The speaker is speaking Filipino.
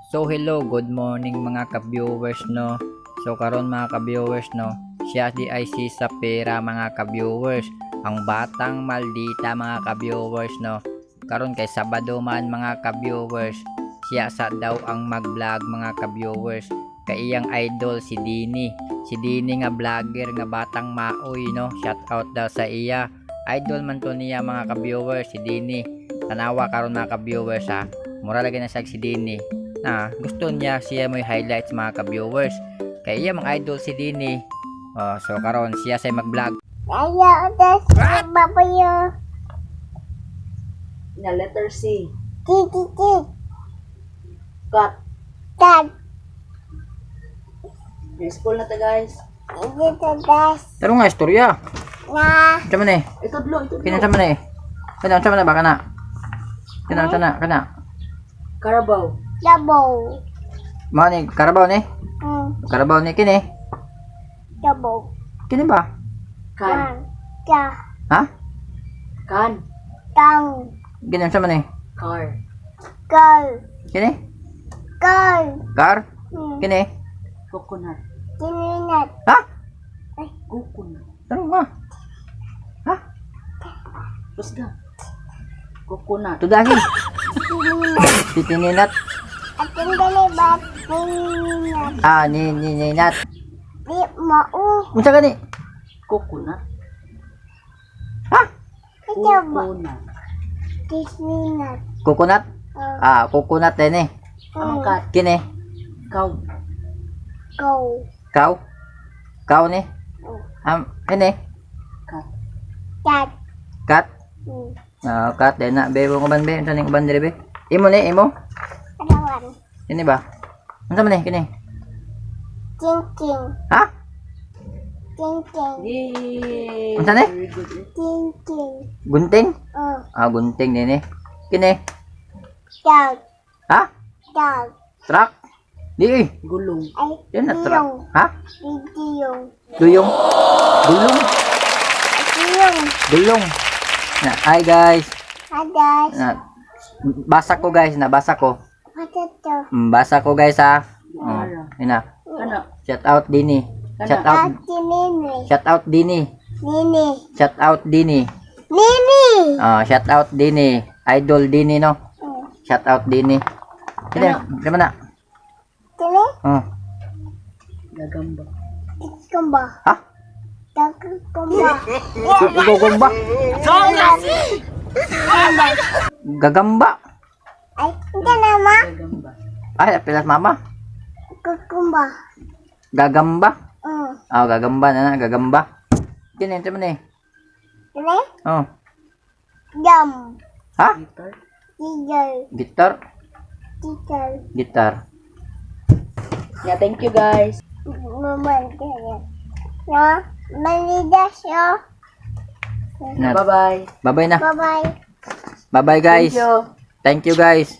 So hello, good morning mga ka-viewers no. So karon mga ka-viewers no, siya di ay si Sapira mga ka-viewers, ang batang maldita mga ka-viewers no. Karon kay Sabado man mga ka-viewers, siya sa daw ang mag-vlog mga ka-viewers. Kay iyang idol si Dini. Si Dini nga vlogger nga batang maoy no. Shout out daw sa iya. Idol man to niya mga ka-viewers si Dini. Tanawa karon mga ka-viewers ha. Mura lagi na siya si Dini. Na gusto niya siya may highlights mga ka-viewers. Kay iya mga idol si Dini. So karon siya say mag-vlog. Ayaw, das babayo. Na letter C. Kiki. Cut. Dad. May school na ta guys. Dito, das. Taro nga istorya. Na. Unsa man eh? Ito dlo. Kinsa man eh? Unsa man ba kana? Kinsa kana? Carabao. Double. Mao ni Carabao ni? Carabao ni kini. Double. Kini ba? Kan. Ka. Ha? Kan. Tang. Kini unsa man eh? Car. Girl. Kini? Girl. Car? Kini? Coconut. Kininat. Ha? Coconut. Taro nga. Ha? Basta ka. Coconut. Tudahi. Kininat. Titininat. At yung dalibat. Kininat. Ninat. Di mau. Unsa gani? Coconut. Ha? Ito ba? Coconut. Kininat. Coconut? Coconut din eh. Anong cat? Kini? Cow. Go. Kau? Kau ni? Kini? Cat. Dad. Kat? Kat din na. Be, uban be. Unsa ning uban diri be? Imo ni, imo? Kadawan. Kini ba? Unsa man eh? Kini? King. Ha? King. Yay! Unsa ni? Very good. King. Gunting? Gunting din eh. Kini? Dog. Ha? Dog. Truck? Di eh. Gulong. Ay, Yan na truck. diyong. Ha? Diyong. Duyong? Dulong? Diyong. Dulong? Na, hi guys. Hadas. Na, basa ko guys. Nabasa ko. Patato. Basa ko guys ha. Ina. Kana. Shout out Dini. Shout out. Ati Nini. Shout out Dini. Nini. Shout out Dini. Nini. Shout out Dini. Idol Dini no. Shout out Dini. Kini, di na? Tini. Gagamba. Kumba. Ha? Kumba. Gugong ba? Gagamba. Ay, hindi nama. Gagamba. Ay, pilas mama. Kukumba. Gagamba. Tini. Gagamba na na. Gagamba. Kini, ito man eh. Jam. Ha? Guitar. Tigal. Gitar. Tigal. Gitar. Yeah, thank you guys. Naman kaya. Na, manidas yo. Na. Bye-bye. Bye-bye na. Bye-bye. Bye-bye guys. Thank you. Thank you guys.